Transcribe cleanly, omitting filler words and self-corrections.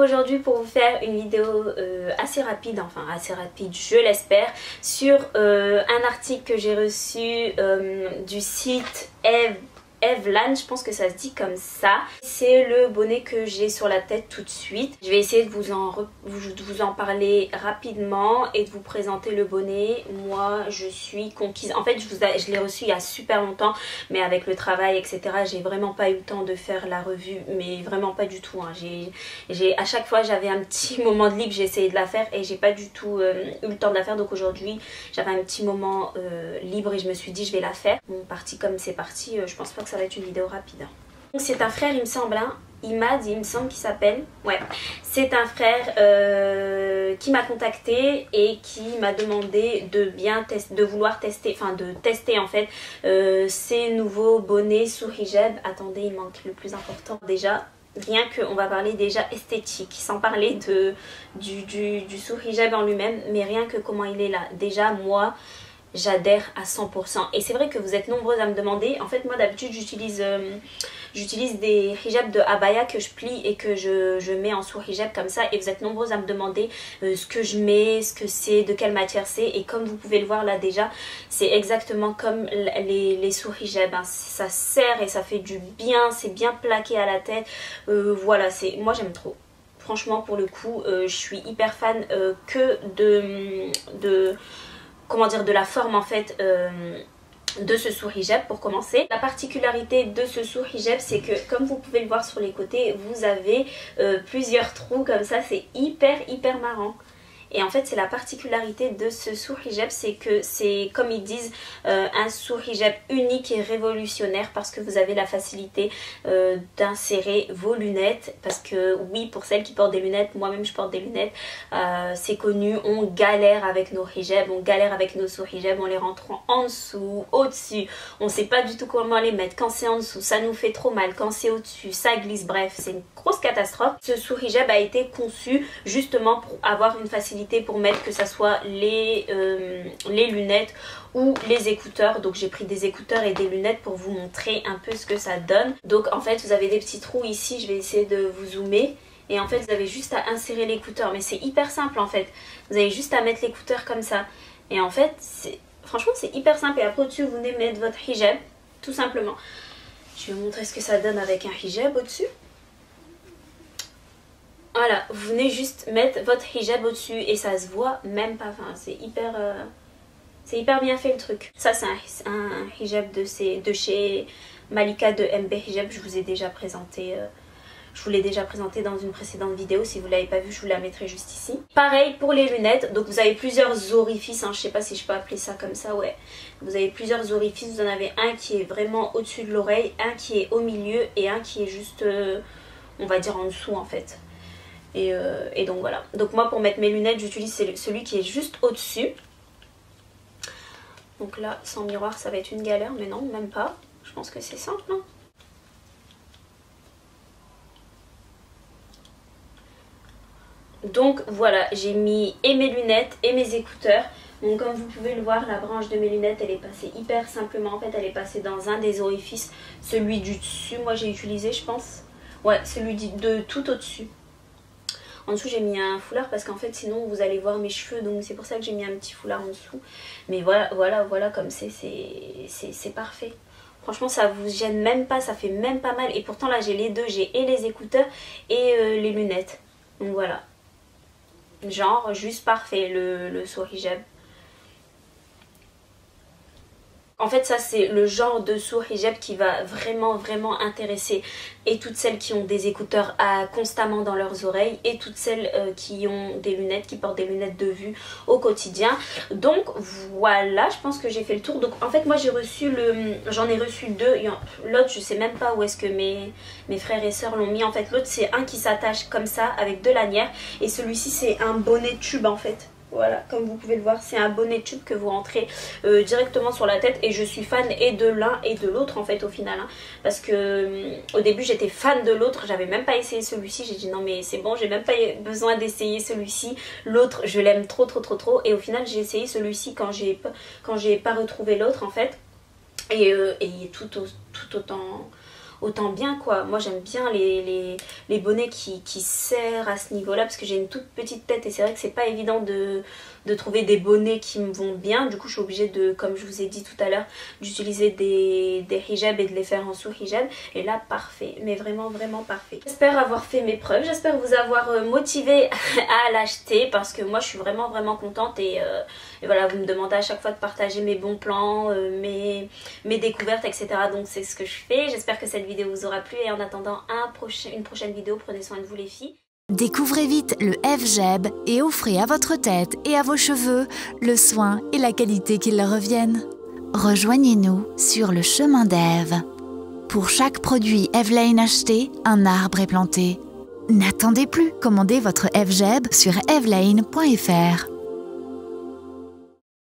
aujourd'hui pour vous faire une vidéo assez rapide, enfin assez rapide je l'espère, sur un article que j'ai reçu du site Evlan, je pense que ça se dit comme ça. C'est le bonnet que j'ai sur la tête tout de suite. Je vais essayer de vous en parler rapidement et de vous présenter le bonnet. Moi je suis conquise. En fait je l'ai reçu il y a super longtemps, mais avec le travail etc j'ai vraiment pas eu le temps de faire la revue, mais vraiment pas du tout hein. À chaque fois j'avais un petit moment de libre, j'ai essayé de la faire et j'ai pas du tout eu le temps de la faire. Donc aujourd'hui j'avais un petit moment libre et je me suis dit je vais la faire. Bon, parti comme c'est parti, je pense pas que ça va être une vidéo rapide. Donc c'est un frère il me semble, hein, Imad il me semble qu'il s'appelle. Ouais, c'est un frère qui m'a contacté et qui m'a demandé de vouloir tester, enfin de tester en fait ces nouveaux bonnets sous hijab. Attendez, il manque le plus important déjà. Rien qu'on va parler déjà esthétique, sans parler du sous hijab en lui-même, mais rien que comment il est là. Déjà moi j'adhère à 100%. Et c'est vrai que vous êtes nombreuses à me demander. En fait moi d'habitude j'utilise des hijabs de abaya que je plie et que je mets en sous hijab comme ça. Et vous êtes nombreuses à me demander ce que je mets, ce que c'est, de quelle matière c'est. Et comme vous pouvez le voir là déjà, c'est exactement comme les sous hijab hein. Ça serre et ça fait du bien, c'est bien plaqué à la tête. Voilà, moi j'aime trop. Franchement pour le coup je suis hyper fan que comment dire, de la forme en fait de ce sous hijab pour commencer. La particularité de ce sous hijab c'est que comme vous pouvez le voir sur les côtés, vous avez plusieurs trous comme ça, c'est hyper marrant. Et en fait c'est la particularité de ce sous hijab, c'est que c'est comme ils disent un sous hijab unique et révolutionnaire parce que vous avez la facilité d'insérer vos lunettes. Parce que oui, pour celles qui portent des lunettes, moi-même je porte des lunettes, c'est connu, on galère avec nos hijabs, on galère avec nos sous hijab, on les rentre en dessous, au-dessus, on sait pas du tout comment les mettre. Quand c'est en dessous ça nous fait trop mal, quand c'est au-dessus ça glisse, bref c'est une grosse catastrophe. Ce sous hijab a été conçu justement pour avoir une facilité pour mettre que ça soit les lunettes ou les écouteurs. Donc j'ai pris des écouteurs et des lunettes pour vous montrer un peu ce que ça donne. Donc en fait vous avez des petits trous ici, je vais essayer de vous zoomer. Et en fait vous avez juste à insérer l'écouteur, mais c'est hyper simple en fait. Vous avez juste à mettre l'écouteur comme ça. Et en fait franchement c'est hyper simple. Et après au-dessus vous venez mettre votre hijab, tout simplement. Je vais vous montrer ce que ça donne avec un hijab au-dessus. Voilà, vous venez juste mettre votre hijab au-dessus et ça se voit même pas. Enfin, c'est hyper bien fait le truc. Ça c'est un hijab de chez Malika de MB Hijab. Je vous ai déjà présenté, je vous l'ai déjà présenté dans une précédente vidéo. Si vous ne l'avez pas vu, je vous la mettrai juste ici. Pareil pour les lunettes. Donc vous avez plusieurs orifices, hein. Je sais pas si je peux appeler ça comme ça, ouais. Vous avez plusieurs orifices. Vous en avez un qui est vraiment au-dessus de l'oreille, un qui est au milieu et un qui est juste, on va dire en dessous en fait. Et donc voilà. Donc moi pour mettre mes lunettes j'utilise celui qui est juste au dessus. Donc là sans miroir ça va être une galère, mais non même pas. Je pense que c'est simple non. Donc voilà, j'ai mis et mes lunettes et mes écouteurs. Donc comme vous pouvez le voir, la branche de mes lunettes elle est passée hyper simplement. En fait elle est passée dans un des orifices. Celui du dessus moi j'ai utilisé je pense. Ouais, celui de tout au dessus. En dessous j'ai mis un foulard parce qu'en fait sinon vous allez voir mes cheveux, donc c'est pour ça que j'ai mis un petit foulard en dessous. Mais voilà comme c'est parfait. Franchement ça vous gêne même pas, ça fait même pas mal. Et pourtant là j'ai les deux, j'ai et les écouteurs et les lunettes. Donc voilà. Genre juste parfait le sous hijab. En fait ça c'est le genre de sous hijab qui va vraiment intéresser et toutes celles qui ont des écouteurs constamment dans leurs oreilles et toutes celles qui ont des lunettes, qui portent des lunettes de vue au quotidien. Donc voilà, je pense que j'ai fait le tour. Donc en fait moi j'en ai reçu deux. L'autre je sais même pas où est-ce que mes frères et sœurs l'ont mis. En fait l'autre c'est un qui s'attache comme ça avec deux lanières et celui-ci c'est un bonnet tube en fait. Voilà, comme vous pouvez le voir, c'est un bonnet tube que vous rentrez directement sur la tête. Et je suis fan et de l'un et de l'autre en fait au final hein. Parce que au début j'étais fan de l'autre, j'avais même pas essayé celui-ci. J'ai dit non mais c'est bon, j'ai même pas besoin d'essayer celui-ci. L'autre je l'aime trop. Et au final j'ai essayé celui-ci quand j'ai pas retrouvé l'autre en fait. Et il est tout autant autant bien quoi. Moi j'aime bien les bonnets qui serrent à ce niveau là parce que j'ai une toute petite tête et c'est vrai que c'est pas évident de trouver des bonnets qui me vont bien. Du coup je suis obligée de, comme je vous ai dit tout à l'heure, d'utiliser des hijabs et de les faire en sous-hijab. Et là parfait, mais vraiment parfait. J'espère avoir fait mes preuves, j'espère vous avoir motivé à l'acheter parce que moi je suis vraiment contente et voilà, vous me demandez à chaque fois de partager mes bons plans, mes découvertes, etc. Donc c'est ce que je fais. J'espère que cette vidéo vous aura plu et en attendant une prochaine vidéo, prenez soin de vous les filles. Découvrez vite le F-Jeb et offrez à votre tête et à vos cheveux le soin et la qualité qui leur reviennent. Rejoignez-nous sur le chemin d'Ève. Pour chaque produit Evelyne acheté, un arbre est planté. N'attendez plus, commandez votre F-Jeb sur evelyne.fr.